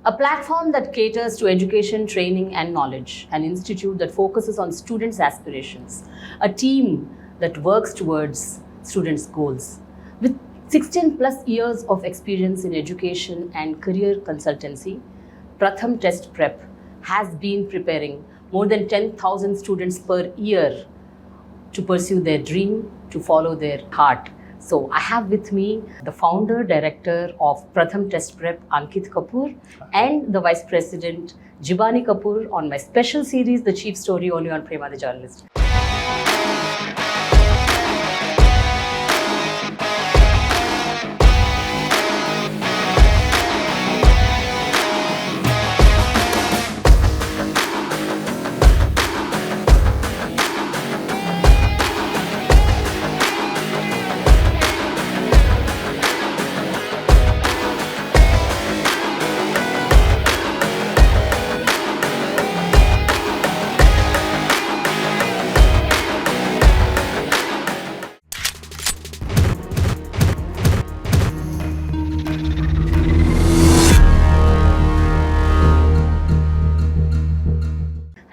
A platform that caters to education, training and knowledge, an institute that focuses on students' aspirations, a team that works towards students' goals. With 16 plus years of experience in education and career consultancy, Pratham Test Prep has been preparing more than 10,000 students per year to pursue their dream, to follow their heart. So I have with me the founder, director of Pratham Test Prep, Ankit Kapoor, and the vice president, Jibani Kapoor, on my special series, The Chief Story, only on Prema The Journalist.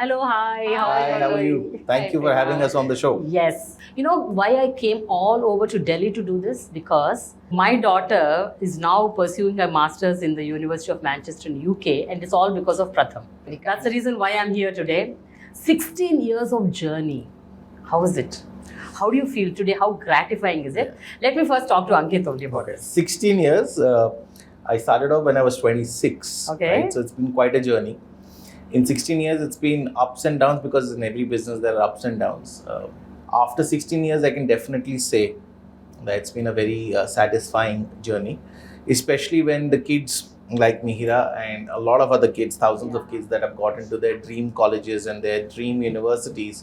Hello, hi. How are you? Thank you for having us on the show. Yes. You know why I came all over to Delhi to do this? Because my daughter is now pursuing her master's in the University of Manchester in UK, and it's all because of Pratham. That's the reason why I'm here today. 16 years of journey. How is it? How do you feel today? How gratifying is it? Let me first talk to Ankit only about it. 16 years. I started off when I was 26. Okay. Right? So it's been quite a journey. In 16 years, it's been ups and downs, because in every business there are ups and downs. After 16 years, I can definitely say that it's been a very satisfying journey, especially when the kids like Mihira and a lot of other kids, thousands of kids that have got into their dream colleges and their dream universities,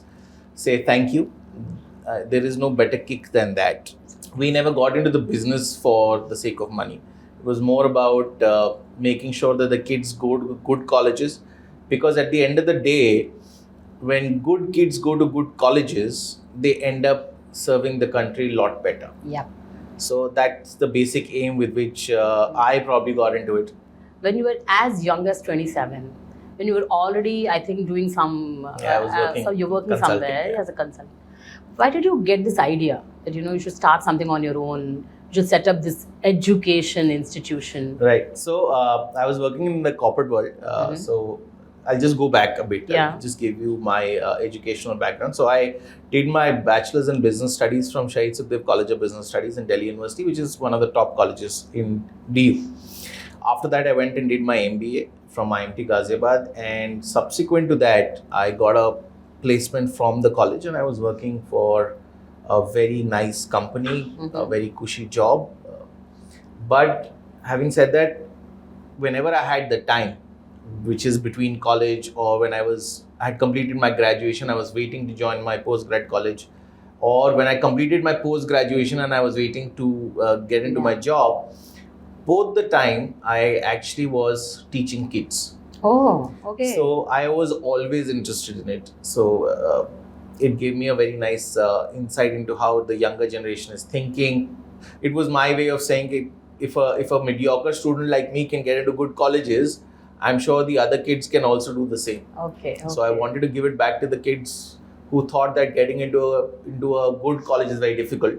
say thank you. There is no better kick than that. We never got into the business for the sake of money. It was more about making sure that the kids go to good colleges, because at the end of the day, when good kids go to good colleges, they end up serving the country a lot better. Yeah. So that's the basic aim with which I probably got into it. When you were as young as 27, when you were already, I think, doing some... I was working. So you're working consulting, somewhere yeah. as a consultant. Why did you get this idea that, you should start something on your own? You should set up this education institution? Right. So I was working in the corporate world. So I'll just go back a bit. Yeah. I'll just give you my educational background. So I did my bachelor's in business studies from Shahid Sukhdev College of Business Studies in Delhi University, which is one of the top colleges in DU. After that, I went and did my MBA from IMT Ghaziabad, and subsequent to that, I got a placement from the college, and I was working for a very nice company, a very cushy job. But having said that, whenever I had the time, which is between college or when I had completed my graduation, I was waiting to join my postgrad college, or when I completed my post-graduation and I was waiting to get into my job, both the time I actually was teaching kids. Oh, okay. So I was always interested in it. So it gave me a very nice insight into how the younger generation is thinking. It was my way of saying, if a mediocre student like me can get into good colleges, I'm sure the other kids can also do the same. Okay. So I wanted to give it back to the kids who thought that getting into a good college is very difficult.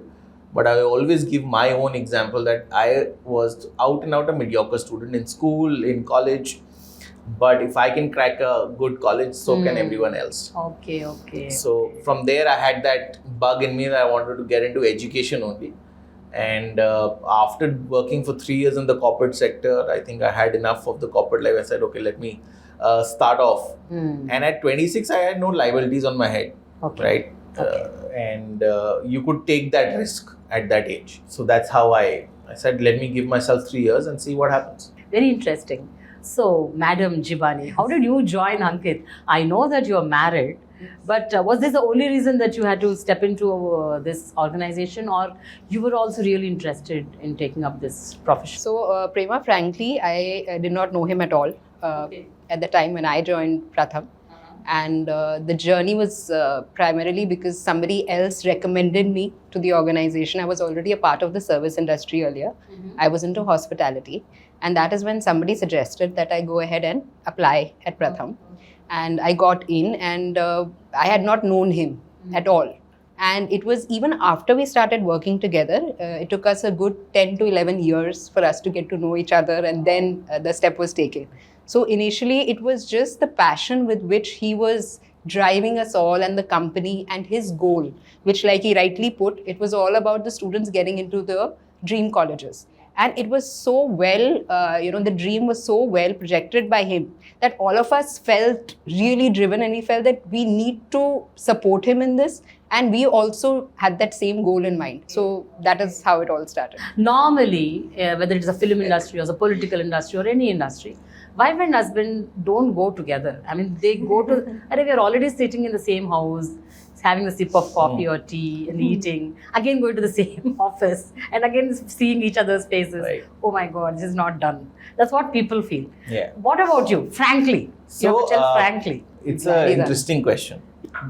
But I always give my own example that I was out and out a mediocre student in school, in college. But if I can crack a good college, so can everyone else. Okay. So from there, I had that bug in me that I wanted to get into education only. And after working for 3 years in the corporate sector, I think I had enough of the corporate life. I said, okay, let me start off. And at 26, I had no liabilities on my head, right? And you could take that risk at that age. So that's how I said, let me give myself 3 years and see what happens. Very interesting. So, Madam Jibani, how did you join Ankit? I know that you're married, but was this the only reason that you had to step into this organization, or you were also really interested in taking up this profession? So, Prema, frankly, I did not know him at all at the time when I joined Pratham. And the journey was primarily because somebody else recommended me to the organization. I was already a part of the service industry earlier. I was into hospitality. And that is when somebody suggested that I go ahead and apply at Pratham. And I got in, and I had not known him at all. And it was even after we started working together, it took us a good 10 to 11 years for us to get to know each other, and then the step was taken. So initially, it was just the passion with which he was driving us all and the company, and his goal, which, like he rightly put, it was all about the students getting into the dream colleges. And it was so well, the dream was so well projected by him that all of us felt really driven, and we felt that we need to support him in this. And we also had that same goal in mind. So that is how it all started. Normally, whether it's a film industry or the political industry or any industry, wife and husband don't go together. I mean, they go to, we're already sitting in the same house, having a sip of coffee or tea and eating, again going to the same office and again seeing each other's faces. Right. Oh my God, this is not done. That's what people feel. Yeah. What about you? Frankly, you have to tell frankly. It's an interesting question.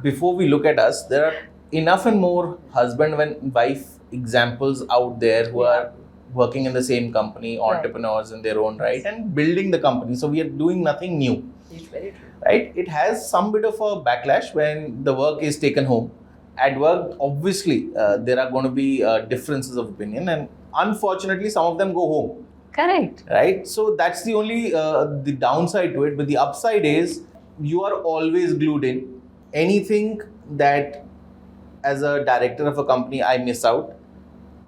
Before we look at us, there are enough and more husband and wife examples out there who are working in the same company, entrepreneurs in their own right, and building the company. So we are doing nothing new. It's very true. Right? It has some bit of a backlash when the work is taken home. At work, obviously, there are going to be differences of opinion, and unfortunately, some of them go home. Correct. Right? So that's the only the downside to it. But the upside is you are always glued in. Anything that as a director of a company I miss out,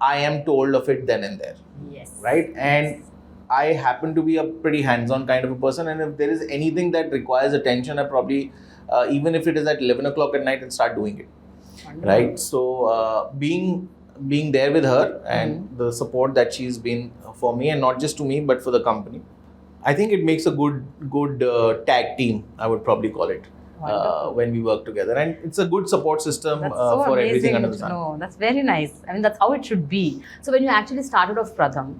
I am told of it then and there. Yes. Right? And I happen to be a pretty hands-on kind of a person, and if there is anything that requires attention, I probably, even if it is at 11 o'clock at night, I'll start doing it. Wonderful. Right? So being there with her and the support that she's been for me, and not just to me, but for the company, I think it makes a good tag team, I would probably call it, when we work together. And it's a good support system for everything under the sun. No, that's very nice. I mean, that's how it should be. So when you actually started off Pratham,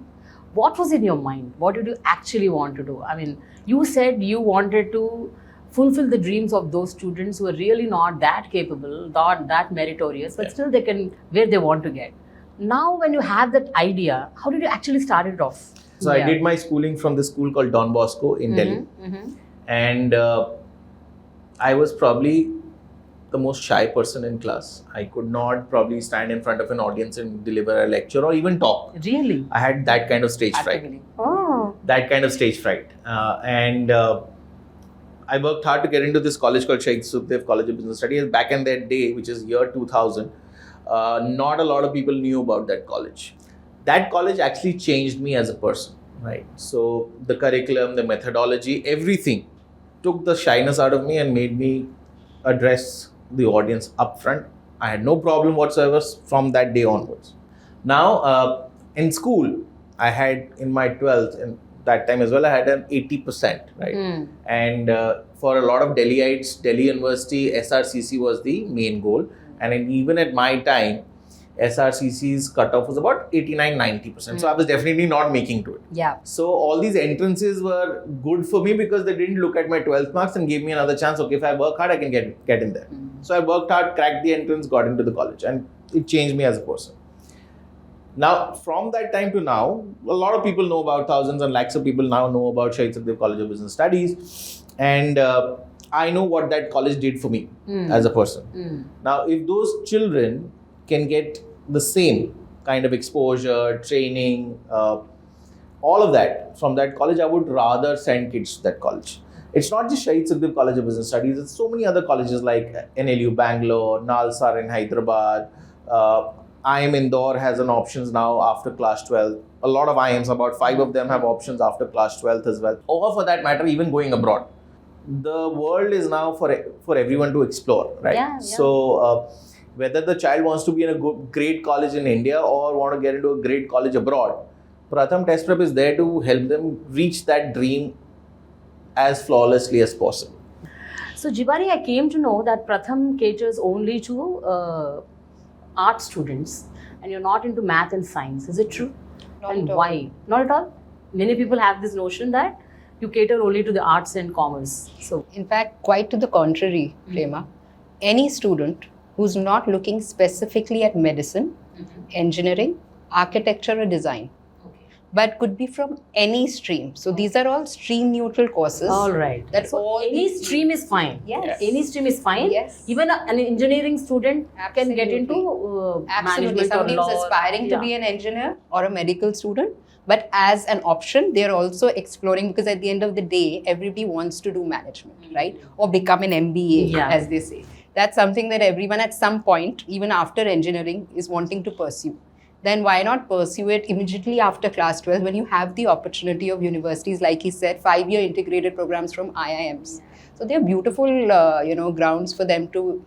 what was in your mind? What did you actually want to do? I mean, you said you wanted to fulfill the dreams of those students who are really not that capable, not that meritorious, but still they can, where they want to get. Now, when you have that idea, how did you actually start it off? So I did my schooling from this school called Don Bosco in Delhi. And I was probably the most shy person in class. I could not probably stand in front of an audience and deliver a lecture or even talk. Really? I had that kind of stage fright. Oh. That kind of stage fright. And I worked hard to get into this college called Shaikh Sukhdev College of Business Studies. Back in that day, which is year 2000, not a lot of people knew about that college. That college actually changed me as a person, right? So the curriculum, the methodology, everything took the shyness out of me and made me address the audience upfront. I had no problem whatsoever from that day onwards. Now, in school, I had in my 12th, and that time as well, I had an 80%, right? And for a lot of Delhiites, Delhi University, SRCC was the main goal. And even at my time, SRCC's cutoff was about 89-90%. So I was definitely not making to it. Yeah. So all these entrances were good for me because they didn't look at my 12th marks and gave me another chance. Okay, if I work hard, I can get in there. So I worked hard, cracked the entrance, got into the college, and it changed me as a person. Now, from that time to now, a lot of people know about, thousands and lakhs of people now know about Shaikh Sukhdev College of Business Studies. And I know what that college did for me as a person. Now, if those children can get the same kind of exposure, training, all of that from that college, I would rather send kids to that college. It's not just Shaikh Sukhdev College of Business Studies, it's so many other colleges like NLU Bangalore, Nalsar in Hyderabad, IIM Indore has an options now after class 12. A lot of IIMs, about 5 of them have options after class 12th as well. Or for that matter, even going abroad. The world is now for everyone to explore, right? Yeah. So, whether the child wants to be in a great college in India or want to get into a great college abroad, Pratham Test Prep is there to help them reach that dream as flawlessly as possible. So Jibani, I came to know that Pratham caters only to art students and you're not into math and science. Is it true? Not And at all. why? Not at all? Many people have this notion that you cater only to the arts and commerce. So, In fact, quite to the contrary, Prema. Any student who's not looking specifically at medicine, engineering, architecture or design, but could be from any stream. So these are all stream neutral courses. all right. That So all any these stream is fine. Yes. Any stream is fine. Yes. Even an engineering student can get into Absolutely. management Somebody or law. who's aspiring to Yeah. be an engineer or a medical student, but as an option, they're also exploring, because at the end of the day, everybody wants to do management, right? Or become an MBA, Yeah. as they say. That's something that everyone at some point, even after engineering, is wanting to pursue. Then why not pursue it immediately after class 12 when you have the opportunity of universities, like he said, 5-year integrated programs from IIMs. So they're beautiful, grounds for them to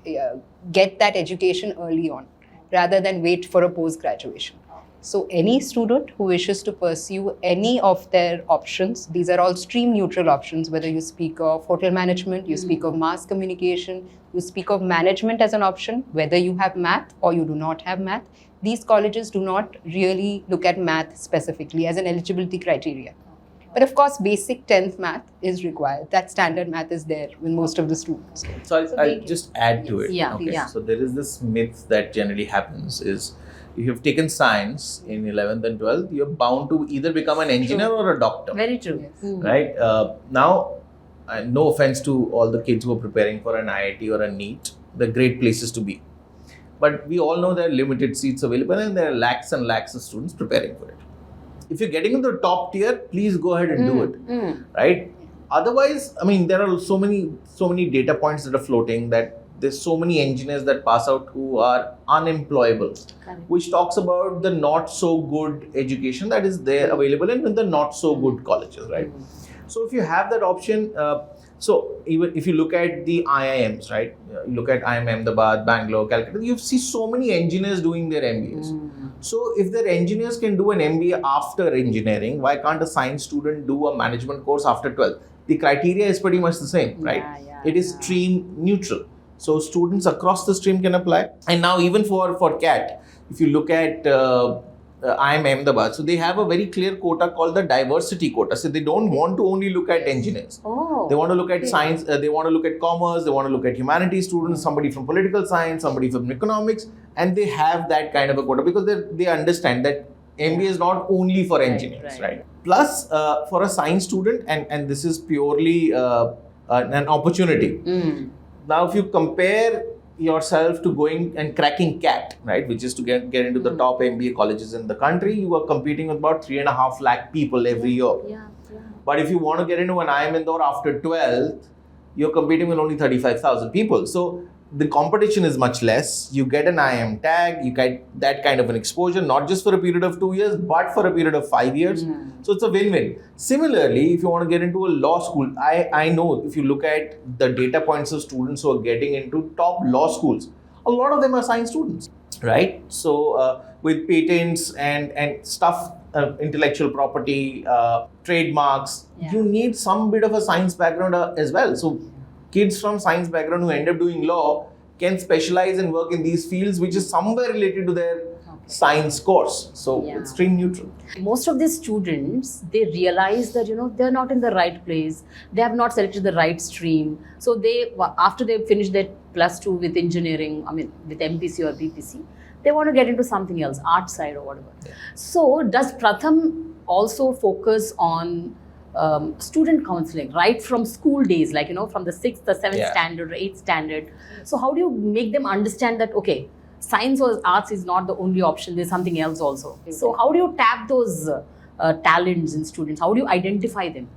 get that education early on, rather than wait for a post-graduation. So any student who wishes to pursue any of their options, these are all stream neutral options, whether you speak of hotel management, you speak of mass communication, you speak of management as an option, whether you have math or you do not have math. These colleges do not really look at math specifically as an eligibility criteria. But of course, basic 10th math is required. That standard math is there with most of the students. So I'll just add to it. Yeah, Okay. yeah. So there is this myth that generally happens is, if you've taken science in 11th and 12th, you're bound to either become an engineer or a doctor. Very true. Yes. Right? Now, no offense to all the kids who are preparing for an IIT or a NEET, they're great places to be. But we all know there are limited seats available and there are lakhs and lakhs of students preparing for it. If you're getting into the top tier, please go ahead and do it. Right? Otherwise, I mean, there are so many data points that are floating that there's so many engineers that pass out who are unemployable, which talks about the not so good education that is there available in the not so good colleges, right? So if you have that option, so even if you look at the IIMs, right? You look at IIM Ahmedabad, Bangalore, Calcutta, you see so many engineers doing their MBAs. So if their engineers can do an MBA after engineering, why can't a science student do a management course after 12? The criteria is pretty much the same, right? It is stream neutral. So students across the stream can apply. And now even for CAT, if you look at IIM Ahmedabad, so they have a very clear quota called the diversity quota. So they don't want to only look at engineers. Oh, They want to look at science, they want to look at commerce, they want to look at humanities students, somebody from political science, somebody from economics, and they have that kind of a quota because they understand that MBA is not only for engineers, right? Plus, for a science student, and this is purely an opportunity. Now, if you compare yourself to going and cracking CAT, right, which is to get into the top MBA colleges in the country, you are competing with about 3.5 lakh people every year. But if you want to get into an IIM Indore after 12th, you're competing with only 35,000 people. So the competition is much less. You get an IIM tag, you get that kind of an exposure, not just for a period of 2 years, but for a period of 5 years. So it's a win-win. Similarly, if you want to get into a law school, I know if you look at the data points of students who are getting into top law schools, a lot of them are science students, right? So with patents and stuff, intellectual property, trademarks, you need some bit of a science background as well. So kids from science background who end up doing law can specialize and work in these fields, which is somewhere related to their science course. So it's stream neutral. Most of these students, they realize that, they're not in the right place. They have not selected the right stream. So after they finish their +2 with engineering, with MPC or BPC, they want to get into something else, art side or whatever. So does Pratham also focus on student counseling right from school days, like, from the 6th, the 7th standard, 8th standard? So how do you make them understand that, okay, science or arts is not the only option, there's something else also? So how do you tap those talents in students? How do you identify them?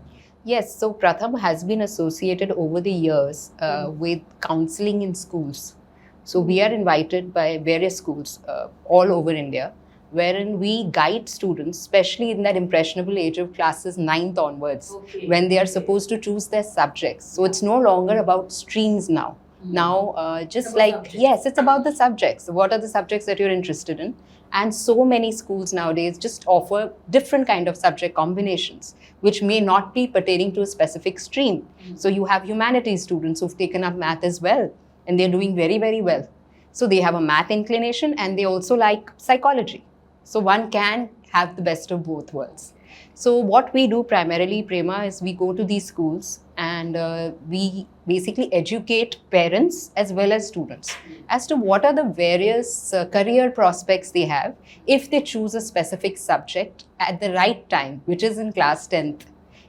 Yes, so Pratham has been associated over the years with counselling in schools. So we are invited by various schools all over India, wherein we guide students, especially in that impressionable age of classes 9th onwards, when they are supposed to choose their subjects. So it's no longer about streams now. Now, just like, yes, it's about the subjects. What are the subjects that you're interested in? And so many schools nowadays just offer different kind of subject combinations, which may not be pertaining to a specific stream. So you have humanities students who've taken up math as well, and they're doing very, very well. So they have a math inclination and they also like psychology. So one can have the best of both worlds. So what we do primarily, Prema, is we go to these schools and we basically educate parents as well as students as to what are the various career prospects they have if they choose a specific subject at the right time, which is in class 10th.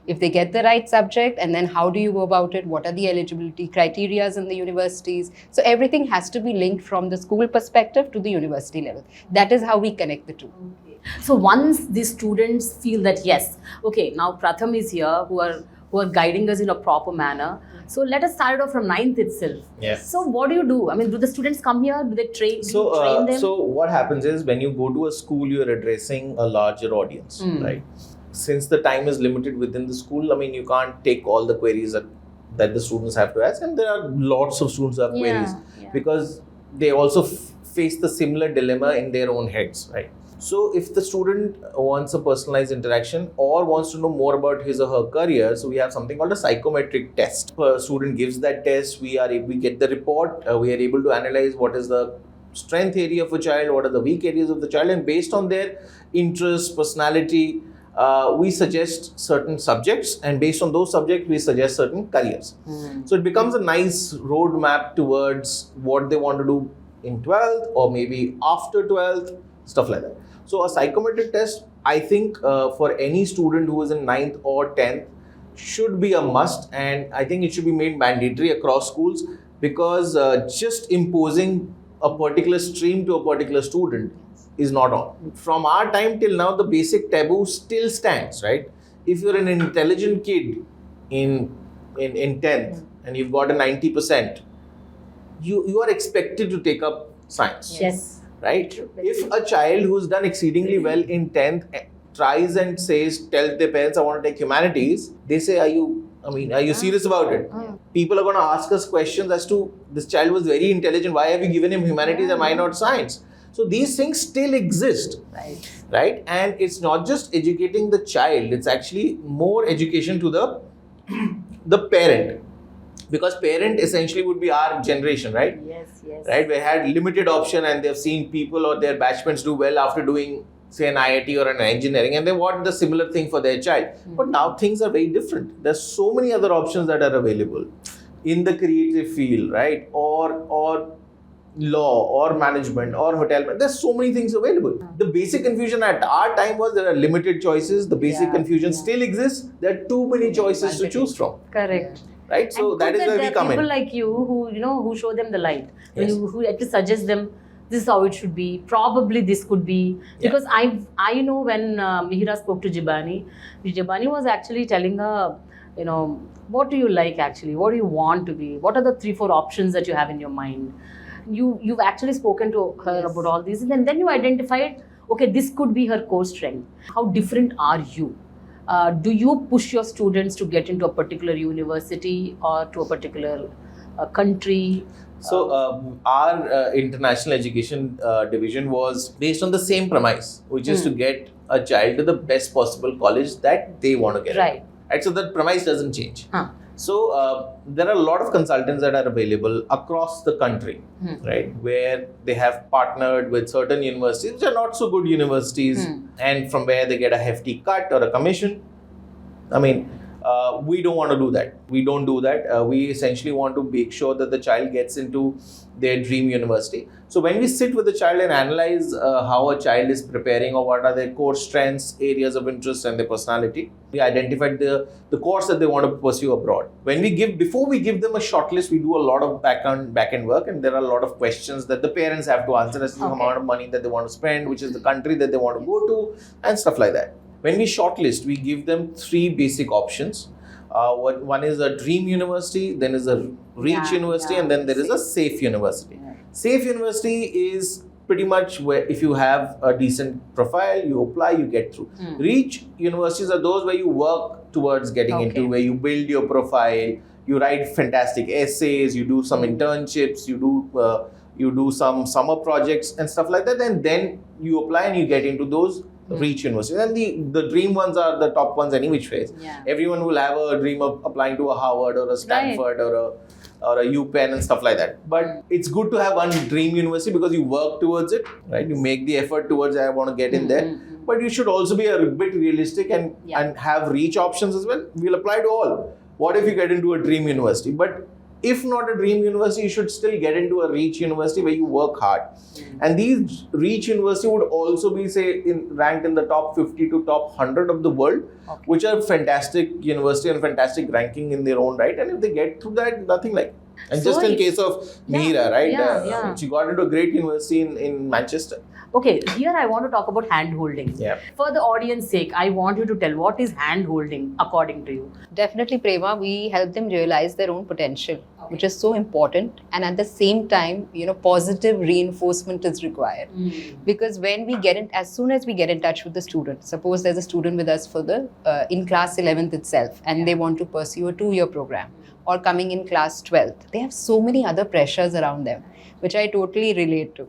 If they get the right subject, and then how do you go about it? What are the eligibility criterias in the universities? So everything has to be linked from the school perspective to the university level. That is how we connect the two. Okay. So once the students feel that yes, okay, now Pratham is here, who are guiding us in a proper manner. So let us start off from 9th itself. Yes. So what do you do? I mean, do the students come here? Do they train? Do you train them? So what happens is when you go to a school, you're addressing a larger audience, right? Since the time is limited within the school, I mean, you can't take all the queries that the students have to ask, and there are lots of students who have queries because they also face the similar dilemma in their own heads, right? So if the student wants a personalized interaction or wants to know more about his or her career, so we have something called a psychometric test. A student gives that test, we get the report, we are able to analyze what is the strength area of a child, what are the weak areas of the child, and based on their interests, personality, we suggest certain subjects, and based on those subjects, we suggest certain careers. So it becomes a nice roadmap towards what they want to do in 12th or maybe after 12th, stuff like that. So a psychometric test, I think for any student who is in 9th or 10th should be a must, and I think it should be made mandatory across schools because just imposing a particular stream to a particular student is not on. From our time till now, the basic taboo still stands, right? If you're an intelligent kid in 10th and you've got a 90%, you are expected to take up science. Yes. Right? If a child who's done exceedingly well in 10th tries and tells their parents, I want to take humanities, they say, are you serious about it? People are going to ask us questions as to, this child was very intelligent, why have you given him humanities and why not science? So these things still exist, right? And it's not just educating the child, it's actually more education to the parent. Because parent essentially would be our generation, right? Yes. Right? We had limited option and they've seen people or their batchmates do well after doing, say, an IIT or an engineering, and they want the similar thing for their child. But now things are very different. There's so many other options that are available in the creative field, right? Or law or management or hotel. There's so many things available. The basic confusion at our time was there are limited choices. The basic confusion still exists. There are too many choices to choose from. Correct. Right, so that is where we come in. People like you who show them the light, who at least suggest them this is how it should be. Probably this could be because I know when Mihira spoke to Jibani was actually telling her, what do you like actually? What do you want to be? What are the 3-4 options that you have in your mind? You've actually spoken to her about all these, and then you identified, okay, this could be her core strength. How different are you? Do you push your students to get into a particular university or to a particular country? So our international education division was based on the same premise, which is to get a child to the best possible college that they want to get. Right. Right. So that premise doesn't change. So there are a lot of consultants that are available across the country, right, where they have partnered with certain universities which are not so good universities, and from where they get a hefty cut or a commission. I mean, we don't want to do that. We don't do that. We essentially want to make sure that the child gets into their dream university. So when we sit with the child and analyze how a child is preparing or what are their core strengths, areas of interest and their personality, we identified the course that they want to pursue abroad. Before we give them a shortlist, we do a lot of back-end work, and there are a lot of questions that the parents have to answer as to the amount of money that they want to spend, which is the country that they want to go to, and stuff like that. When we shortlist, we give them 3 basic options. One is a dream university, then is a reach university, and then there is a safe university. Safe university is pretty much where if you have a decent profile, you apply, you get through. Reach universities are those where you work towards getting into, where you build your profile, you write fantastic essays, you do some internships, you do some summer projects and stuff like that, and then you apply and you get into those reach universities. And the dream ones are the top ones any which ways. Yeah. Everyone will have a dream of applying to a Harvard or a Stanford or a UPenn and stuff like that. But it's good to have one dream university because you work towards it, right? You make the effort towards I want to get in there. But you should also be a bit realistic and have reach options as well. We'll apply to all. What if you get into a dream university? But if not a dream university, you should still get into a reach university where you work hard. And these reach university would also be, say, ranked in the top 50 to top 100 of the world, which are fantastic university and fantastic ranking in their own right. And if they get through that, nothing like. And So just in it's- case of Meera, right? She She got into a great university in Manchester. Okay, here I want to talk about hand-holding. Yeah. For the audience sake, I want you to tell what is hand-holding according to you? Definitely, Prema, we help them realize their own potential, which is so important. And at the same time, positive reinforcement is required. Because when we as soon as we get in touch with the student, suppose there's a student with us for in class 11th itself, and they want to pursue a 2-year program, or coming in class 12th, they have so many other pressures around them, which I totally relate to.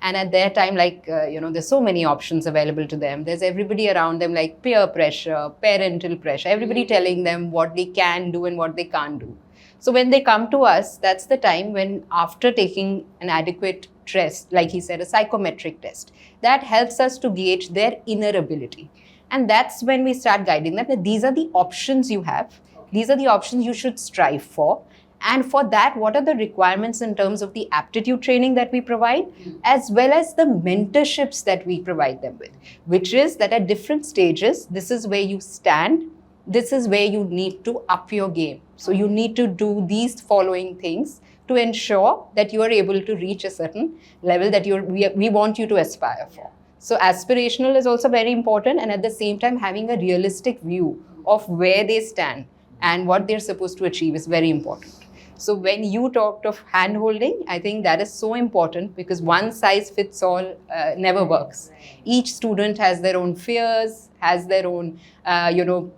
And at their time, there's so many options available to them. There's everybody around them, like peer pressure, parental pressure, everybody telling them what they can do and what they can't do. So when they come to us, that's the time when, after taking an adequate test, like he said, a psychometric test, that helps us to gauge their inner ability. And that's when we start guiding them that these are the options you have. These are the options you should strive for. And for that, what are the requirements in terms of the aptitude training that we provide, as well as the mentorships that we provide them with, which is that at different stages, this is where you stand, this is where you need to up your game. So you need to do these following things to ensure that you are able to reach a certain level that we want you to aspire for. So aspirational is also very important, and at the same time, having a realistic view of where they stand and what they're supposed to achieve is very important. So when you talked of hand-holding, I think that is so important because one size fits all never works. Each student has their own fears, has their own,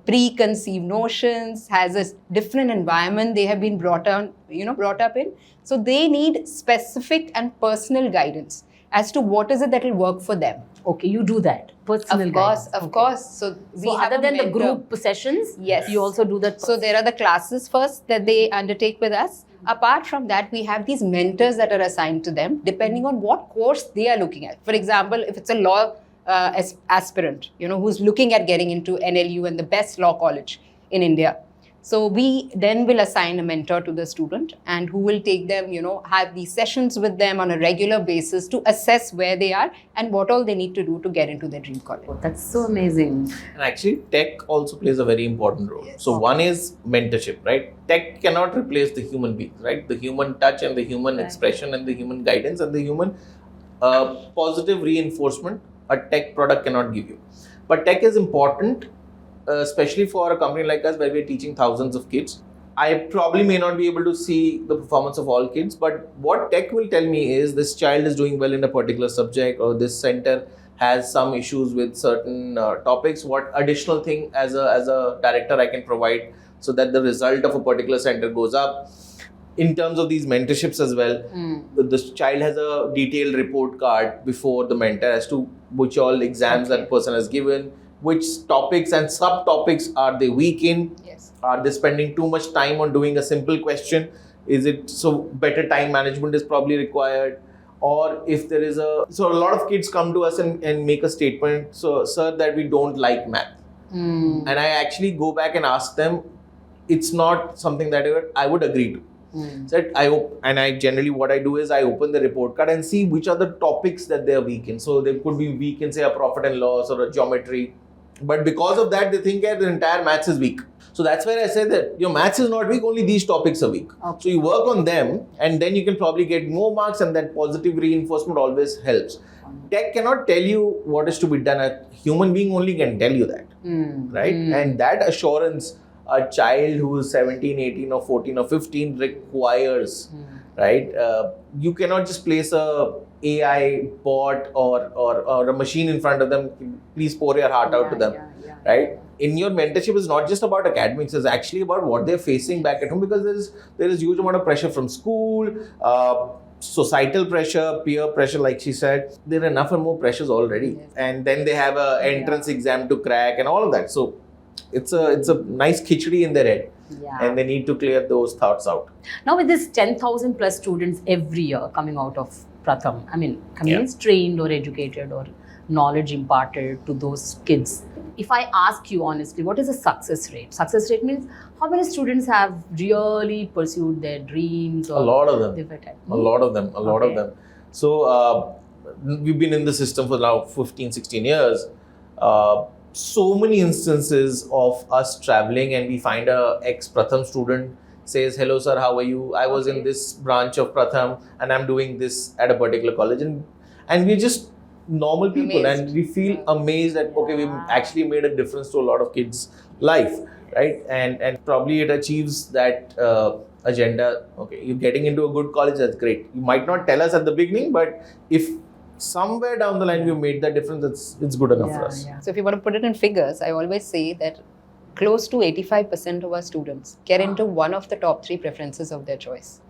preconceived notions, has a different environment they have been brought up in. So they need specific and personal guidance as to what is it that will work for them. Okay, you do that. Personal guidance. Of course. So we have other a than the mentor. group sessions, Yes. you also do that. So there are the classes first that they undertake with us. Apart from that, we have these mentors that are assigned to them depending on what course they are looking at. For example, if it's a law aspirant, who's looking at getting into NLU and the best law college in India. So we then will assign a mentor to the student and who will take them, have these sessions with them on a regular basis to assess where they are and what all they need to do to get into their dream college. That's so amazing. And actually, tech also plays a very important role. Yes. So one is mentorship, right? Tech cannot replace the human being, right? The human touch and the human expression and the human guidance and the human positive reinforcement a tech product cannot give you. But tech is important, especially for a company like us where we're teaching thousands of kids. I probably may not be able to see the performance of all kids, but what tech will tell me is this child is doing well in a particular subject, or this center has some issues with certain topics. What additional thing as a director I can provide so that the result of a particular center goes up. In terms of these mentorships as well, the child has a detailed report card before the mentor as to which all exams that person has given, which topics and subtopics are they weak in? Yes. Are they spending too much time on doing a simple question? Is it so better time management is probably required? Or if there is so a lot of kids come to us and make a statement, so sir, that we don't like math. And I actually go back and ask them, it's not something that I would agree to. So I generally what I do is I open the report card and see which are the topics that they are weak in. So they could be weak in, say, a profit and loss or a geometry. But because of that, they think that the entire maths is weak. So that's where I say that your maths is not weak, only these topics are weak. Okay. So you work on them and then you can probably get more marks, and that positive reinforcement always helps. Tech cannot tell you what is to be done. A human being only can tell you that, right? And that assurance a child who is 17, 18 or 14 or 15 requires, right? You cannot just place a AI bot or a machine in front of them. Please pour your heart out to them, right? In your mentorship is not just about academics, it's actually about what they're facing back at home, because there is huge amount of pressure from school, societal pressure, peer pressure, like she said, there are enough and more pressures already. Yes. And then they have a entrance exam to crack and all of that. So it's a nice khichdi in their head. Yeah. And they need to clear those thoughts out. Now with this 10,000 plus students every year coming out of Pratham, I mean, coming as trained or educated or knowledge imparted to those kids. If I ask you honestly, what is the success rate? Success rate means how many students have really pursued their dreams? Or A lot of them. they've attained? A lot of them. A lot of Okay. them. So we've been in the system for now 15, 16 years. So many instances of us traveling and we find a ex-Pratham student says, hello sir, how are you? I was in this branch of Pratham and I'm doing this at a particular college. And we're just normal people Amazed. and we feel amazed that, okay, we've actually made a difference to a lot of kids' life, right? And probably it achieves that agenda. Okay, you're getting into a good college, that's great. You might not tell us at the beginning, but if somewhere down the line we made that difference, it's good enough for us. Yeah. So if you want to put it in figures, I always say that close to 85% of our students get into one of the top 3 preferences of their choice.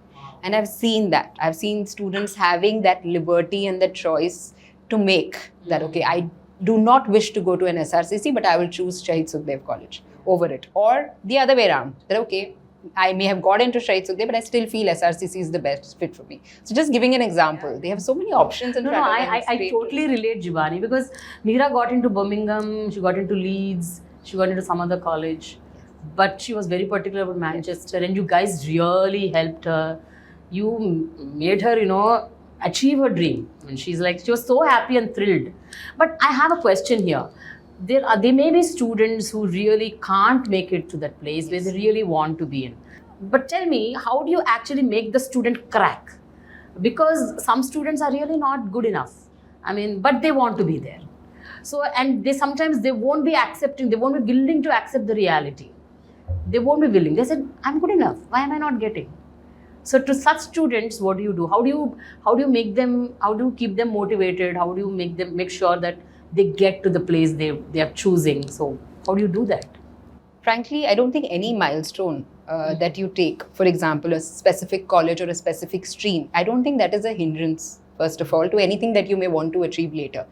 And I've seen that. I've seen students having that liberty and the choice to make that, okay, I do not wish to go to an SRCC, but I will choose Shahid Sukhdev College over it. Or the other way around, that okay, I may have got into Shahid Sukhdev, but I still feel SRCC is the best fit for me. So just giving an example, they have so many options in No, front of them. I totally relate, Jibani, because Meera got into Birmingham, she got into Leeds, she got into some other college, but she was very particular about Manchester, and you guys really helped her. You made her, achieve her dream. And she was so happy and thrilled. But I have a question here. There may be students who really can't make it to that place where they really want to be in. But tell me, how do you actually make the student crack? Because some students are really not good enough. I mean, but they want to be there. So, and sometimes they won't be accepting, they won't be willing to accept the reality. They won't be willing. They said, I'm good enough. Why am I not getting? So to such students, what do you do? How do you make them, how do you keep them motivated? How do you make sure that they get to the place they are choosing? So how do you do that? Frankly, I don't think any milestone that you take, for example, a specific college or a specific stream, I don't think that is a hindrance, first of all, to anything that you may want to achieve later.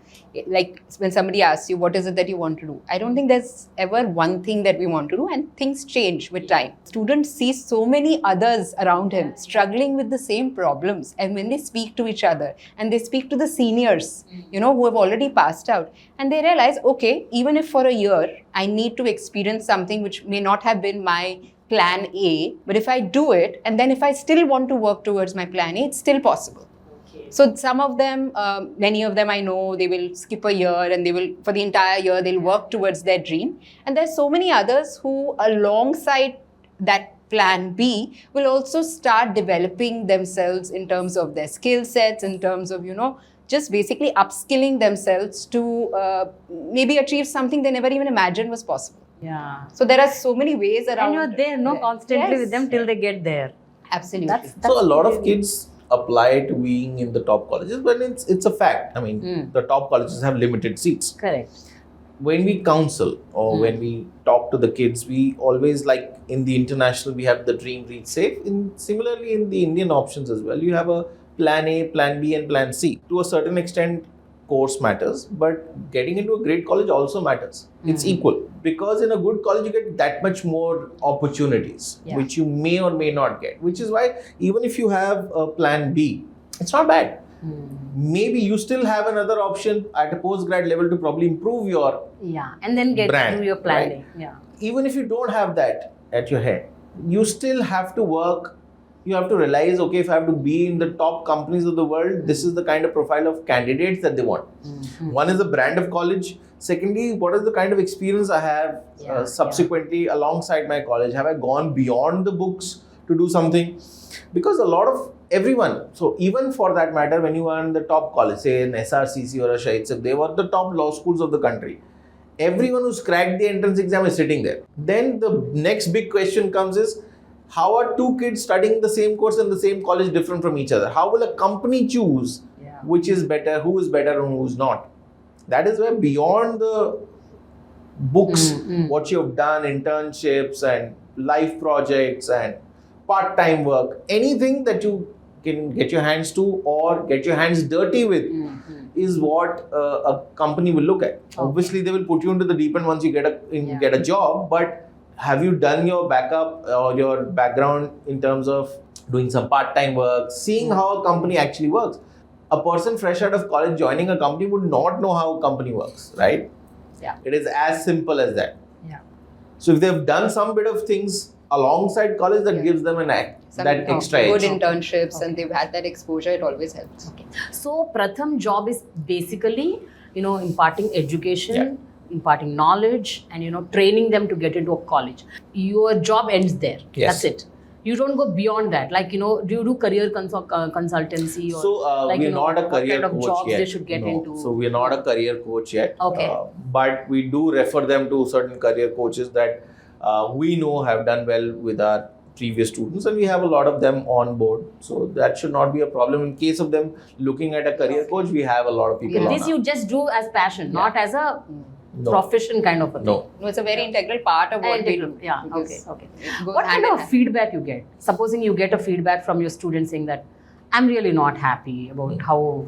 Like when somebody asks you, what is it that you want to do? I don't think there's ever one thing that we want to do, and things change with time. Students see so many others around him struggling with the same problems, and when they speak to each other and they speak to the seniors, who have already passed out, and they realize, okay, even if for a year I need to experience something which may not have been my plan A, but if I do it, and then if I still want to work towards my plan A, it's still possible. So some of them, many of them I know, they will skip a year and they will, for the entire year, they'll work towards their dream. And there's so many others who, alongside that plan B, will also start developing themselves in terms of their skill sets, in terms of, just basically upskilling themselves to maybe achieve something they never even imagined was possible. Yeah. So there are so many ways around. And you're there, constantly with them till they get there. Absolutely. So a lot of kids apply to being in the top colleges, but it's a fact. I mean, the top colleges have limited seats. Correct. When we counsel or when we talk to the kids, we always, like in the international, we have the dream, reach, safe. Similarly, in the Indian options as well, you have a plan A, plan B and plan C. To a certain extent, course matters, but getting into a great college also matters. It's equal, because in a good college you get that much more opportunities, which you may or may not get, which is why even if you have a plan B, it's not bad. Maybe you still have another option at a postgrad level to probably improve your and then get brand, through your planning. right? Yeah. Even if you don't have that at your head, you still have to work. You have to realize, okay, if I have to be in the top companies of the world, this is the kind of profile of candidates that they want. One is the brand of college. Secondly, what is the kind of experience I have subsequently alongside my college? Have I gone beyond the books to do something? Because a lot of everyone, so even for that matter, when you are in the top college, say an SRCC or a Shahid Sukhdev, they were the top law schools of the country. Everyone who's cracked the entrance exam is sitting there. Then the next big question comes is, how are two kids studying the same course in the same college different from each other? How will a company choose which is better, who is better and who is not? That is where beyond the books, what you have done, internships and life projects and part-time work, anything that you can get your hands to or get your hands dirty with is what a company will look at. Obviously, they will put you into the deep end once you get a job, but have you done your backup or your background in terms of doing some part-time work, seeing how a company actually works? A person fresh out of college joining a company would not know how a company works, right? Yeah. It is as simple as that. Yeah. So if they've done some bit of things alongside college, that gives them that extra good edge. internships and they've had that exposure, it always helps. Okay. So Pratham Job is basically, imparting education, imparting knowledge, and training them to get into a college. Your job ends there. Yes. That's it. You don't go beyond that. Like, do you do career consultancy? Or So like, we're not a what career kind of coach jobs yet. they should get into? So we're not a career coach yet. Okay. But we do refer them to certain career coaches that we know have done well with our previous students, and we have a lot of them on board. So that should not be a problem. In case of them looking at a career coach, we have a lot of people on This you just do as passion, not as a No. profession kind of a thing. No. No, it's a very integral part of what we do. Yeah, okay, because okay. it goes What hand kind in of hand. feedback you get? Supposing you get a feedback from your students saying that I'm really not happy about how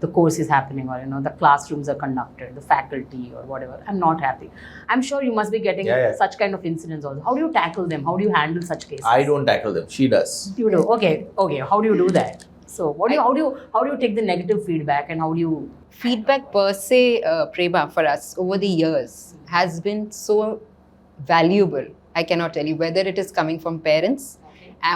the course is happening, or the classrooms are conducted, the faculty or whatever. I'm not happy. I'm sure you must be getting such kind of incidents also. How do you tackle them? How do you handle such cases? I don't tackle them. She does. You do. Okay. How do you do that? So how do you take the negative feedback, and how do you Feedback per se, Prema, for us over the years has been so valuable. I cannot tell you whether it is coming from parents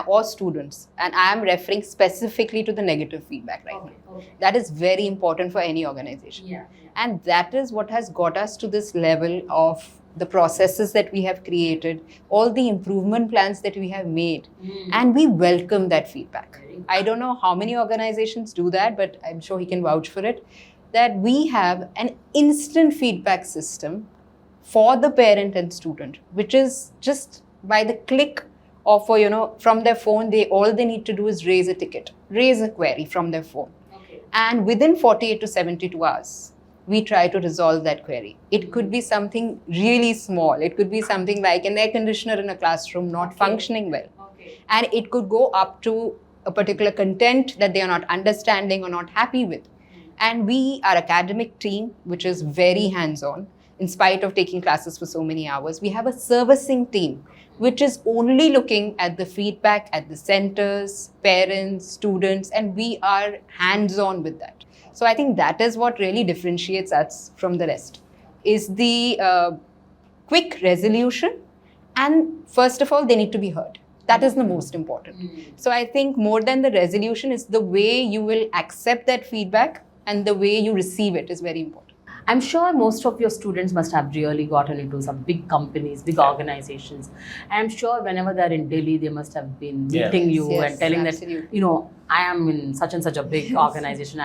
or students. And I am referring specifically to the negative feedback right now. That is very important for any organization. Yeah. And that is what has got us to this level of the processes that we have created, all the improvement plans that we have made. And we welcome that feedback. I don't know how many organizations do that, but I'm sure he can vouch for it, that we have an instant feedback system for the parent and student, which is just by the click of, from their phone, all they need to do is raise a ticket, raise a query from their phone. Okay. And within 48 to 72 hours, we try to resolve that query. It could be something really small. It could be something like an air conditioner in a classroom not functioning well. Okay. And it could go up to a particular content that they are not understanding or not happy with. And we, our academic team, which is very hands-on, in spite of taking classes for so many hours, we have a servicing team, which is only looking at the feedback at the centers, parents, students, and we are hands-on with that. So I think that is what really differentiates us from the rest, is the quick resolution. And first of all, they need to be heard. That is the most important. So I think more than the resolution is the way you will accept that feedback and the way you receive it is very important. I'm sure most of your students must have really gotten into some big companies, big organizations. I'm sure whenever they're in Delhi, they must have been meeting you and telling absolutely. that, I am in such and such a big organization.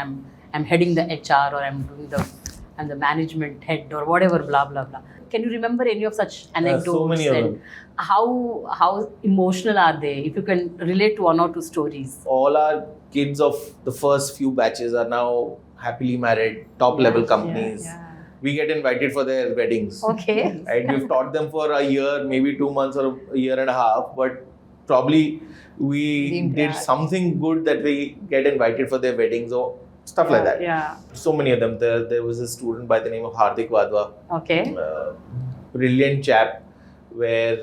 I'm heading the HR, or I'm the management head, or whatever, blah, blah, blah. Can you remember any of such anecdotes? So many of them. How emotional are they? If you can relate to one or two stories. All our kids of the first few batches are now happily married, top level companies. We get invited for their weddings. Okay. Right? We've taught them for a year, maybe 2 months or a year and a half, but probably we did something good that we get invited for their weddings or stuff like that. Yeah. So many of them. There was a student by the name of Hardik Wadhwa. Okay. Brilliant chap, where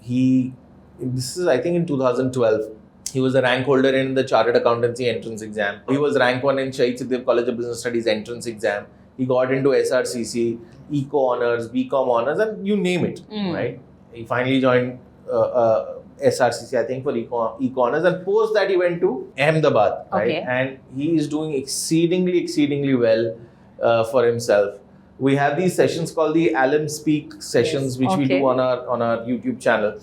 this is I think in 2012. He was a rank holder in the Chartered Accountancy entrance exam. He was rank 1 in Shaheed Sukhdev College of Business Studies entrance exam. He got into SRCC, Eco Honors, BCom Honors, and you name it, right? He finally joined SRCC, I think, for Eco Honors, and post that he went to Ahmedabad, right? And he is doing exceedingly well for himself. We have these sessions called the Alum Speak sessions, which we do on our YouTube channel,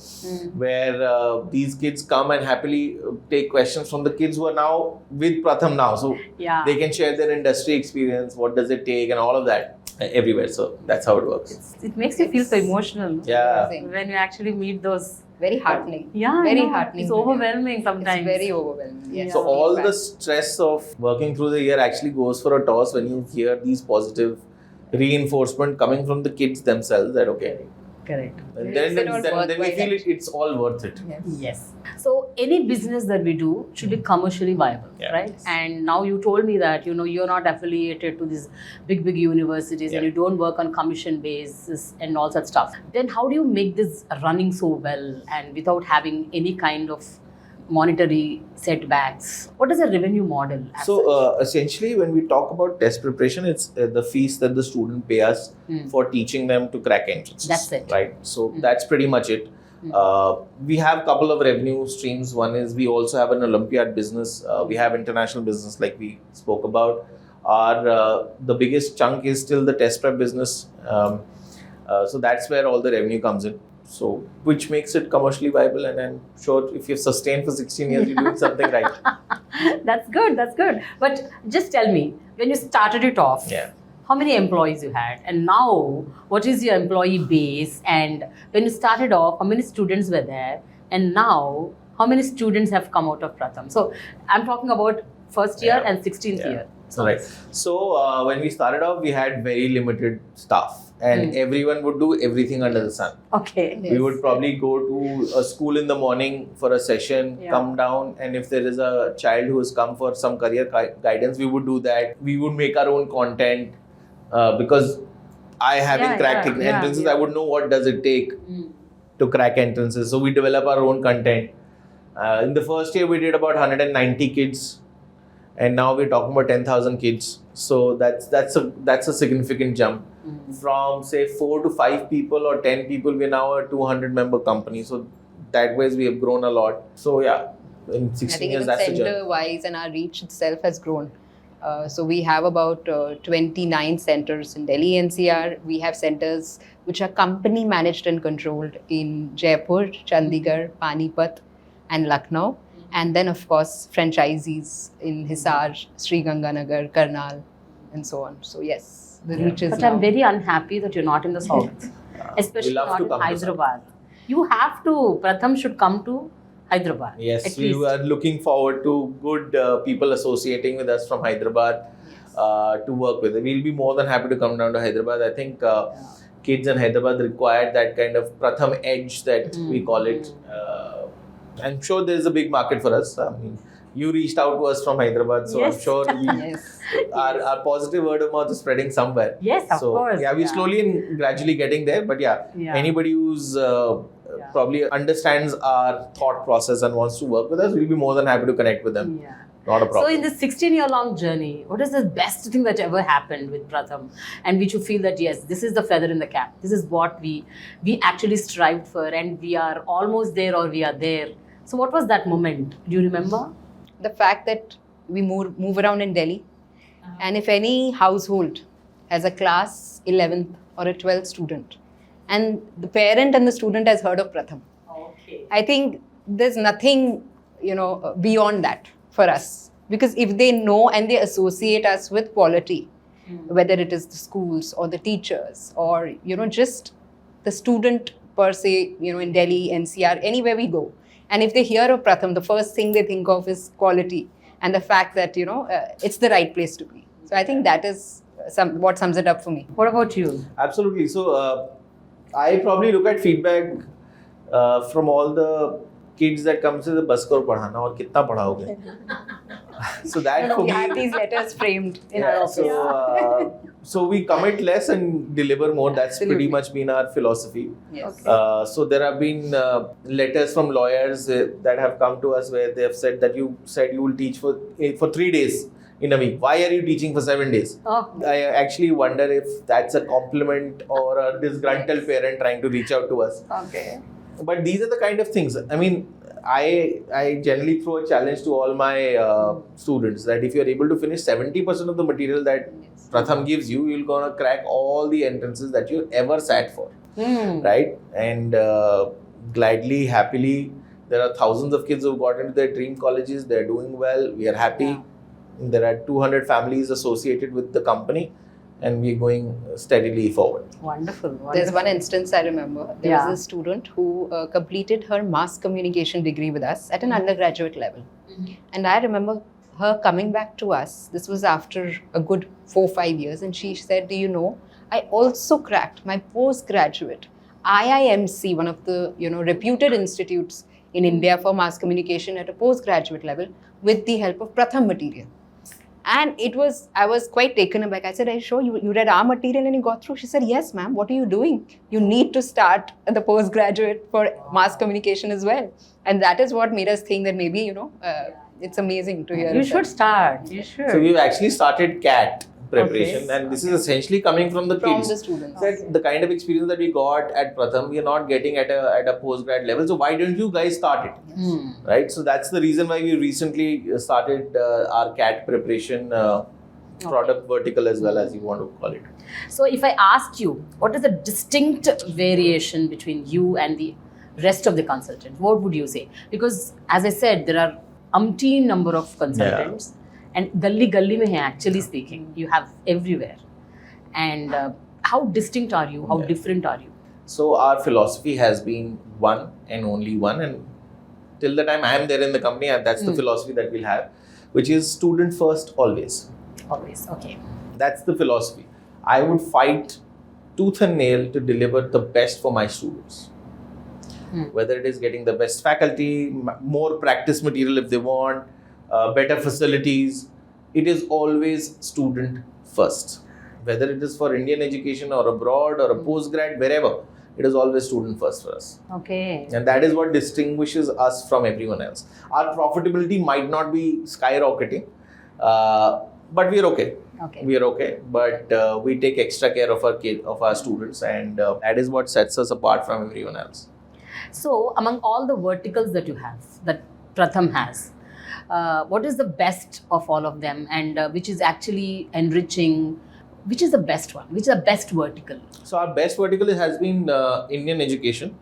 where these kids come and happily take questions from the kids who are now with Pratham now. So they can share their industry experience, what does it take, and all of that everywhere. So that's how it works. It makes you feel so emotional. Yeah. When you actually meet those. Very heartening. Yeah, very heartening. It's overwhelming sometimes. It's very overwhelming. Yes. So all the stress of working through the year actually goes for a toss when you hear these positive reinforcement coming from the kids themselves that Correct. And Makes it all then we worthwhile, feel it's all worth it. Yes. So any business that we do should be commercially viable, Yeah. right? Yes. And now you told me that you're not affiliated to these big universities and Yeah. you don't work on commission basis and all that stuff. Then how do you make this running so well and without having any kind of monetary setbacks? What is the revenue model? as So such? essentially, when we talk about test preparation, it's the fees that the student pay us for teaching them to crack entrances. That's it. Right. So that's pretty much it. We have a couple of revenue streams. One is we also have an Olympiad business. We have international business like we spoke about. Our the biggest chunk is still the test prep business. So that's where all the revenue comes in. So which makes it commercially viable, and I'm sure if you've sustained for 16 years, you're doing something right. That's good. That's good. But just tell me, when you started it off, Yeah. how many employees you had, and now what is your employee base? And when you started off, how many students were there, and now how many students have come out of Pratham? So I'm talking about first year Yeah. and 16th Yeah. year. Right. So when we started off, we had very limited staff, and everyone would do everything under the sun. Okay. We would probably go to a school in the morning for a session, Yeah. come down, and if there is a child who has come for some career guidance, we would do that. We would make our own content because I having Yeah, cracked yeah, entrances, yeah. I would know what does it take Mm. to crack entrances. So we develop our own content. In the first year, we did about 190 kids, and now we're talking about 10,000 kids. So that's a significant jump. From say 4 to 5 people or 10 people, we're now a 200-member company. So that ways we have grown a lot. So yeah, in I 16 think years, even that's the journey. center-wise and our reach itself has grown. So we have about 29 centers in Delhi NCR. We have centers which are company managed and controlled in Jaipur, Chandigarh, Panipat, and Lucknow. And then, of course, franchisees in Hisar, Sri Ganganagar, Karnal, and so on. So yes, the reach is But now. I'm very unhappy that you're not in the south, especially We love not to in come to south. Hyderabad. You have to. Pratham should come to Hyderabad. Yes, at we least. are looking forward to good people associating with us from Hyderabad to work with. We'll be more than happy to come down to Hyderabad. I think kids in Hyderabad require that kind of Pratham edge that we call it. I'm sure there's a big market for us. I mean, you reached out to us from Hyderabad, so Yes. I'm sure Yes. our positive word of mouth is spreading somewhere. Yes, of So course. yeah, we're slowly and gradually getting there. But yeah, Yeah. anybody who's probably understands our thought process and wants to work with us, we'll be more than happy to connect with them. Yeah. Not a So problem. in this 16-year-long journey, what is the best thing that ever happened with Pratham, and which you feel that yes, this is the feather in the cap. This is what we actually strived for, and we are almost there, or we are there. So what was that moment? Do you remember? The fact that we move around in Delhi, and if any household has a class 11th or a 12th student, and the parent and the student has heard of Pratham, Okay. I think there's nothing, beyond that for us. Because if they know and they associate us with quality, whether it is the schools or the teachers or, just the student per se, in Delhi, NCR, anywhere we go. And if they hear of Pratham, the first thing they think of is quality and the fact that, it's the right place to be. So I think that is what sums it up for me. What about you? Absolutely. So I probably look at feedback from all the kids that comes to the bus kar padhana aur kitna padhaoge. So that for We me. have these letters framed in our Yeah, office. so we commit less and deliver more. That's pretty Absolutely. much been our philosophy. Yes. So there have been letters from lawyers that have come to us where they have said that you said you will teach for 3 days in a week. Why are you teaching for 7 days? Oh, I actually wonder if that's a compliment or a disgruntled parent trying to reach out to us. okay. But these are the kind of things. I mean, I generally throw a challenge to all my students that if you're able to finish 70% of the material that Pratham gives you, you're gonna crack all the entrances that you ever sat for, right? And gladly, happily, there are thousands of kids who've got into their dream colleges. They're doing well. We are happy. Yeah. There are 200 families associated with the company, and we're going steadily forward. Wonderful. There's one instance I remember. There Yeah. was a student who completed her mass communication degree with us at an undergraduate level. And I remember her coming back to us. This was after a good 4-5 years. And she said, do you know, I also cracked my postgraduate IIMC, one of the reputed institutes in India for mass communication at a postgraduate level, with the help of Pratham material. And I was quite taken aback. I said, "Are you sure you read our material and you got through?" She said, "Yes, ma'am. What are you doing? You need to start the postgraduate for mass communication as well." And that is what made us think that maybe, it's amazing to hear. You should start. You should. So we've actually started CAT preparation, and this is essentially coming from the From kids. the students. That the kind of experience that we got at Pratham, we are not getting at a postgrad level. So why don't you guys start it? Right? So that's the reason why we recently started our CAT preparation product vertical, as well, as you want to call it. So if I asked you, what is the distinct variation between you and the rest of the consultants, what would you say? Because as I said, there are umpteen number of consultants. And gully mein hai, actually speaking, you have everywhere. And how distinct are you? How different are you? So our philosophy has been one and only one, and till the time I am there in the company, that's the philosophy that we'll have, which is student first always. Always, okay. That's the philosophy. I would fight tooth and nail to deliver the best for my students. Whether it is getting the best faculty, more practice material if they want, better facilities, it is always student first. Whether it is for Indian education or abroad or a postgrad, wherever, it is always student first for us. Okay. And that is what distinguishes us from everyone else. Our profitability might not be skyrocketing, but we are okay. Okay. We are okay, but we take extra care of our students, and that is what sets us apart from everyone else. So among all the verticals that you have, that Pratham has, what is the best of all of them, and which is actually enriching? Which is the best one? Which is the best vertical? So our best vertical has been Indian education.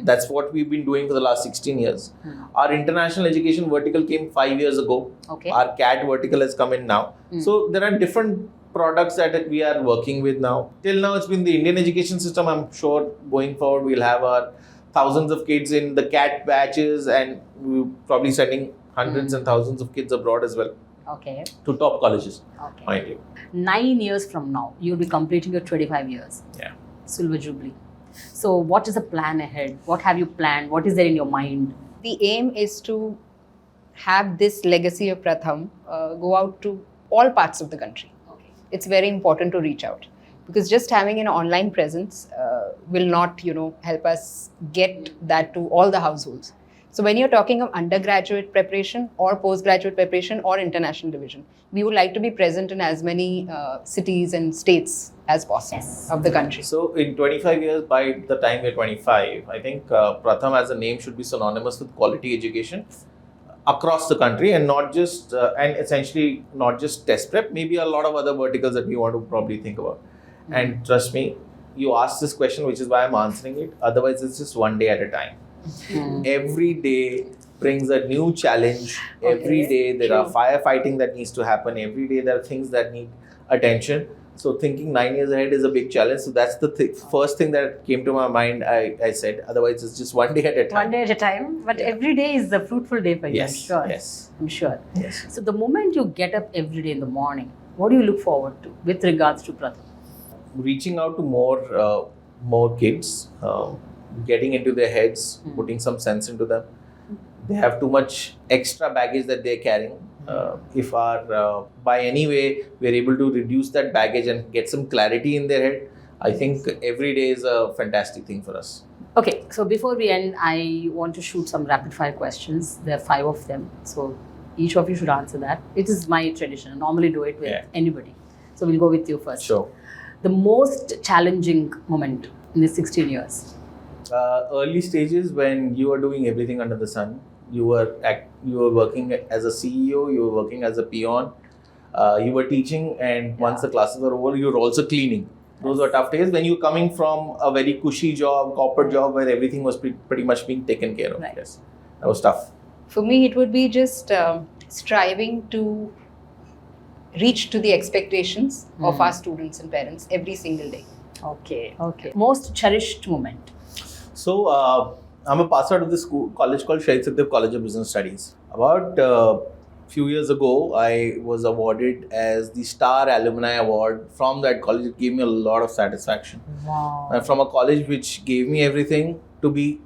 That's what we've been doing for the last 16 years. Our international education vertical came 5 years ago. Okay. Our CAT vertical has come in now. So there are different products that we are working with now. Till now, it's been the Indian education system. I'm sure going forward, we'll have our thousands of kids in the CAT batches, and we're probably sending hundreds and thousands of kids abroad as well. Okay. To top colleges. Okay. Mind you. 9 years from now, you'll be completing your 25 years. Yeah. Silver Jubilee. So what is the plan ahead? What have you planned? What is there in your mind? The aim is to have this legacy of Pratham go out to all parts of the country. Okay. It's very important to reach out, because just having an online presence will not, help us get that to all the households. So when you're talking of undergraduate preparation or postgraduate preparation or international division, we would like to be present in as many cities and states as possible of the country. So in 25 years, by the time we're 25, I think Pratham as a name should be synonymous with quality education across the country, and not just, and essentially not just test prep, maybe a lot of other verticals that we want to probably think about. And trust me, you asked this question, which is why I'm answering it. Otherwise, it's just one day at a time. Every day brings a new challenge. Every day there are firefighting that needs to happen. Every day there are things that need attention. So thinking 9 years ahead is a big challenge. So that's the first thing that came to my mind. I said, otherwise it's just one day at a time. One day at a time, but every day is a fruitful day for you. Yes, I'm sure. yes. I'm sure. Yes. So the moment you get up every day in the morning, what do you look forward to with regards to Pratham? Reaching out to more kids, getting into their heads, putting some sense into them. They have too much extra baggage that they're carrying. If by any way we're able to reduce that baggage and get some clarity in their head, I think every day is a fantastic thing for us. Okay, so before we end, I want to shoot some rapid fire questions. There are 5 of them. So each of you should answer that. It is my tradition. I normally do it with anybody. So we'll go with you first. Sure. The most challenging moment in the 16 years? Early stages, when you are doing everything under the sun. You were working as a CEO, you were working as a peon, you were teaching, and once the classes were over, you were also cleaning. Those were tough days when you're coming from a very cushy job, corporate job, where everything was pretty much being taken care of. Right. Yes, that was tough. For me, it would be just striving to reach to the expectations of our students and parents every single day. Okay, okay. Most cherished moment? So, I'm a pass out of this college called Hyderabad College of Business Studies. About few years ago, I was awarded as the Star Alumni Award from that college. It gave me a lot of satisfaction. Wow. And from a college which gave me everything, to be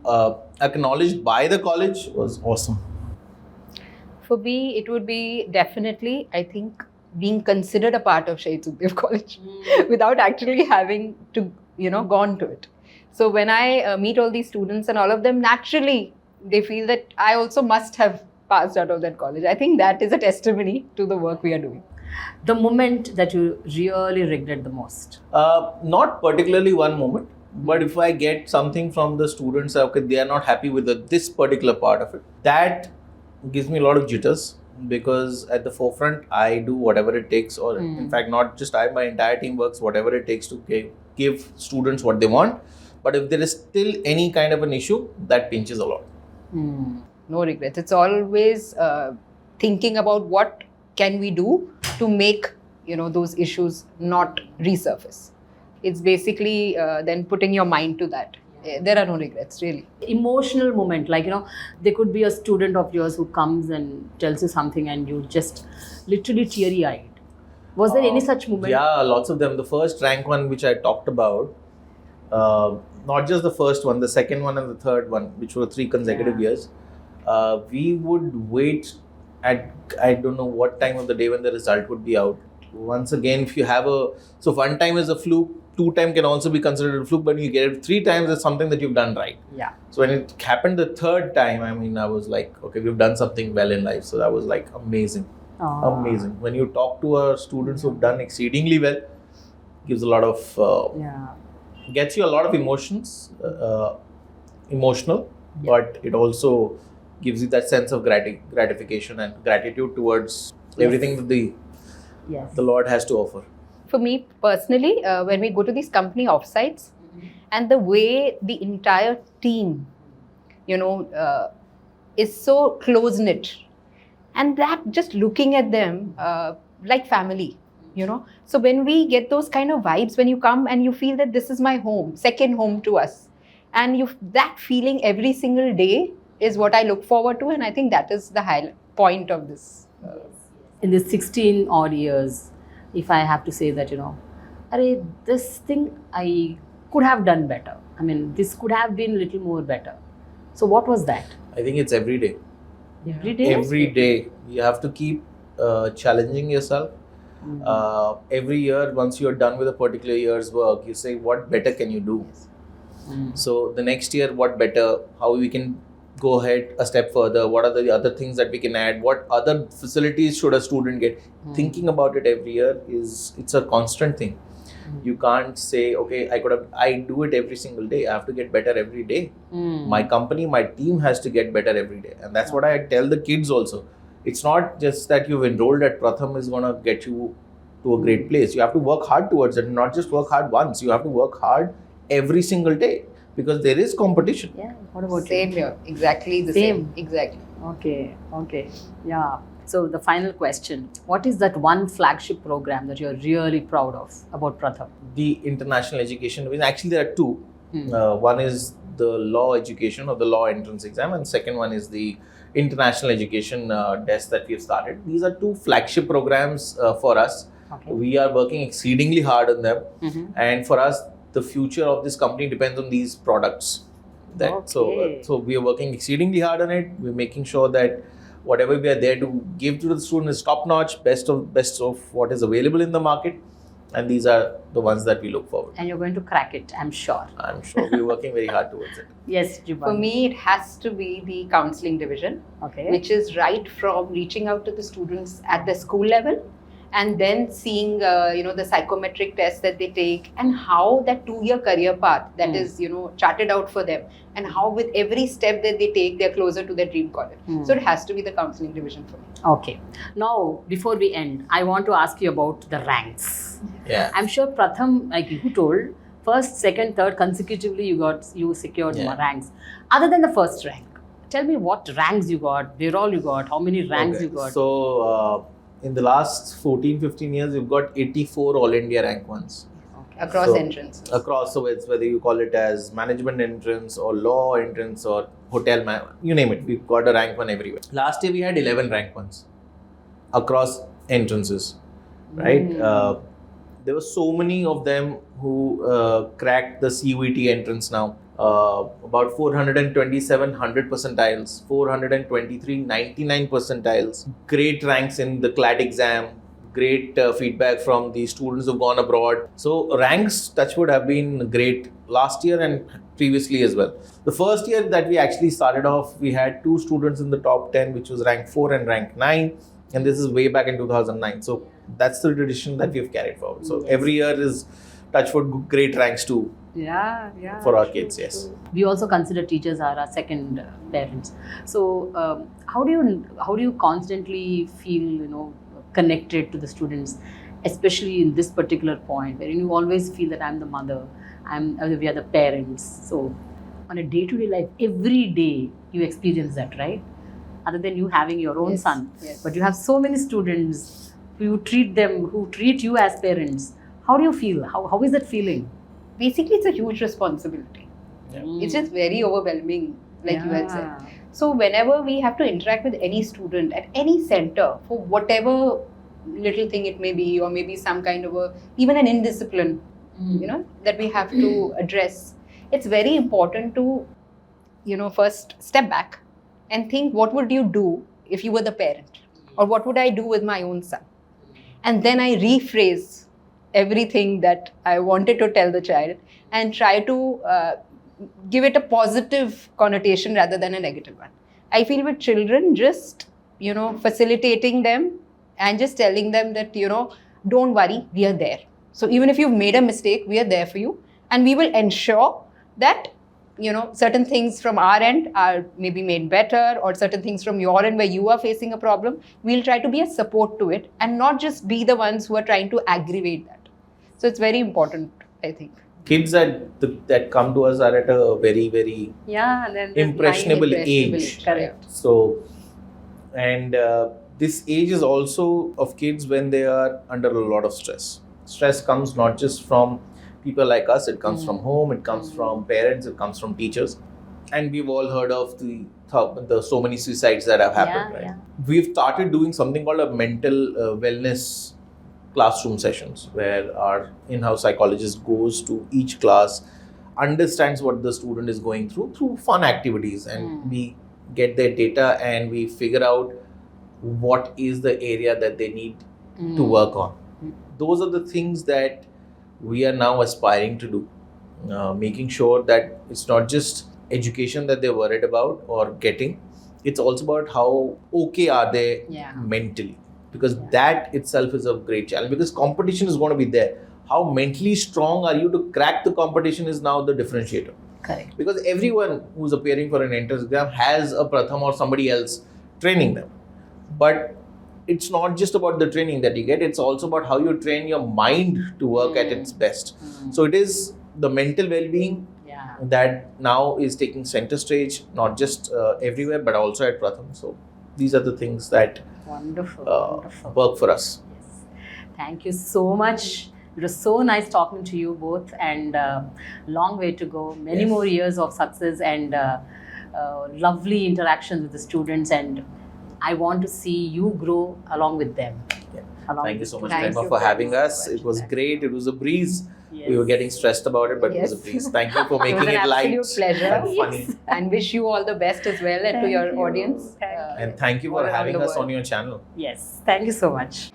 acknowledged by the college was awesome. For me, it would be definitely, I think, being considered a part of Shahid Sukhdev College without actually having to, gone to it. So when I meet all these students and all of them, naturally, they feel that I also must have passed out of that college. I think that is a testimony to the work we are doing. The moment that you really regret the most? Not particularly one moment, but if I get something from the students, okay, they are not happy with this particular part of it, that gives me a lot of jitters, because at the forefront, I do whatever it takes, or in fact, not just I, my entire team works whatever it takes to give students what they want. But if there is still any kind of an issue, that pinches a lot. No regrets. It's always thinking about what can we do to make those issues not resurface. It's basically then putting your mind to that. There are no regrets, really. Emotional moment, like there could be a student of yours who comes and tells you something and you just literally teary-eyed. Was there any such moment? Yeah, lots of them. The first rank one which I talked about, not just the first one, the second one and the third one, which were 3 consecutive years, we would wait at I don't know what time of the day when the result would be out. Once again, if you have so one time is a fluke, 2 time can also be considered a fluke, but when you get it 3 times, it's something that you've done right. Yeah. So when it happened the 3rd time, I was like, okay, we've done something well in life. So that was like amazing. Amazing. When you talk to our students who've done exceedingly well, gives a lot of gets you a lot of emotional, but it also gives you that sense of gratification and gratitude towards everything that the Lord has to offer. For me personally, when we go to these company offsites, and the way the entire team, is so close-knit, and that just looking at them like family, So when we get those kind of vibes, when you come and you feel that this is my home, second home to us, and that feeling every single day is what I look forward to, and I think that is the high point of this. In the 16 odd years, if I have to say that, this thing I could have done better. I mean, this could have been a little more better. So what was that? I think it's every day. Every day? Every day. You have to keep challenging yourself. Every year, once you're done with a particular year's work, you say, what better can you do? So the next year, what better? How we can go ahead a step further? What are the other things that we can add? What other facilities should a student get? Thinking about it every year it's a constant thing. You can't say, okay, I do it every single day. I have to get better every day. My company, my team has to get better every day. And that's what I tell the kids also. It's not just that you've enrolled at Pratham is going to get you to a great place. You have to work hard towards it, and not just work hard once. You have to work hard every single day, because there is competition. Yeah. What about Same here. Exactly the same. Exactly. Okay. Yeah. So the final question, what is that one flagship program that you're really proud of about Pratham? The international education. Actually, there are 2. One is the law education or the law entrance exam, and second one is the international education test that we have started. These are 2 flagship programs for us. Okay. We are working exceedingly hard on them, and for us, the future of this company depends on these products. So we are working exceedingly hard on it. We're making sure that whatever we are there to give to the student is top notch, best of what is available in the market. And these are the ones that we look forward to. And you're going to crack it, I'm sure. I'm sure we're working very hard towards it. Yes, Jibani. For me, it has to be the counselling division, which is right from reaching out to the students at the school level, and then seeing the psychometric test that they take, and how that 2-year career path that is charted out for them, and how with every step that they take, they're closer to their dream college. So it has to be the counselling division for me. Okay. Now, before we end, I want to ask you about the ranks. Yeah. I'm sure Pratham, like you told, first, second, third consecutively you secured more ranks. Other than the first rank, tell me what ranks you got, where all you got, how many ranks you got. So in the last 14-15 years, you've got 84 All India rank 1s. Across entrances. Across, so it's whether you call it as management entrance or law entrance or hotel, you name it. We've got a rank 1 everywhere. Last year we had 11 rank 1s. across entrances, right? There were so many of them who cracked the CUET entrance now. About 427 100 percentiles, 423 99 percentiles, great ranks in the CLAT exam, great feedback from the students who've gone abroad. So ranks, touchwood, have been great last year and previously as well. The first year that we actually started off, we had 2 students in the top 10, which was rank 4 and rank 9. And this is way back in 2009. So that's the tradition that we've carried forward. So every year is touchwood great ranks too. Yeah. For our kids, yes. We also consider teachers are our second parents. So how do you constantly feel connected to the students, especially in this particular point where you always feel that I'm the mother, we are the parents. So on a day-to-day life, every day you experience that, right? Other than you having your own son, but you have so many students who treat you as parents. How do you feel? How is that feeling? Basically, it's a huge responsibility. Yeah. It's just very overwhelming, like you had said. So whenever we have to interact with any student at any center for whatever little thing it may be, or maybe some kind of even an indiscipline, that we have to address, it's very important to, first step back and think, what would you do if you were the parent? Or what would I do with my own son? And then I rephrase everything that I wanted to tell the child and try to give it a positive connotation rather than a negative one. I feel with children, just, facilitating them and just telling them that, don't worry, we are there. So even if you've made a mistake, we are there for you. And we will ensure that, certain things from our end are maybe made better, or certain things from your end where you are facing a problem, we'll try to be a support to it and not just be the ones who are trying to aggravate that. So it's very important, I think. Kids that come to us are at a very, very impressionable age. Correct. So, and this age is also of kids when they are under a lot of stress. Stress comes not just from people like us, it comes from home, it comes from parents, it comes from teachers. And we've all heard of the so many suicides that have happened, right? We've started doing something called a mental wellness classroom sessions, where our in-house psychologist goes to each class, understands what the student is going through fun activities, and we get their data and we figure out what is the area that they need to work on. Those are the things that we are now aspiring to do, making sure that it's not just education that they're worried about or getting, it's also about how okay are they mentally. Because that itself is a great challenge, because competition is going to be there. How mentally strong are you to crack the competition is now the differentiator. Correct. Because everyone who's appearing for an entrance exam has a Pratham or somebody else training them. But it's not just about the training that you get, it's also about how you train your mind to work at its best. So it is the mental well-being that now is taking center stage, not just everywhere, but also at Pratham. So these are the things that wonderful. work for us. Yes. Thank you so much. It was so nice talking to you both, and long way to go. Many more years of success and lovely interactions with the students, and I want to see you grow along with them. Thank you so much, Prema, for having us. It was great. It was a breeze. We were getting stressed about it, but it was a breeze. Thank you for making it light. It was an absolute pleasure. And funny. And wish you all the best as well, and to your audience. And thank you for having us on your channel. Yes, thank you so much.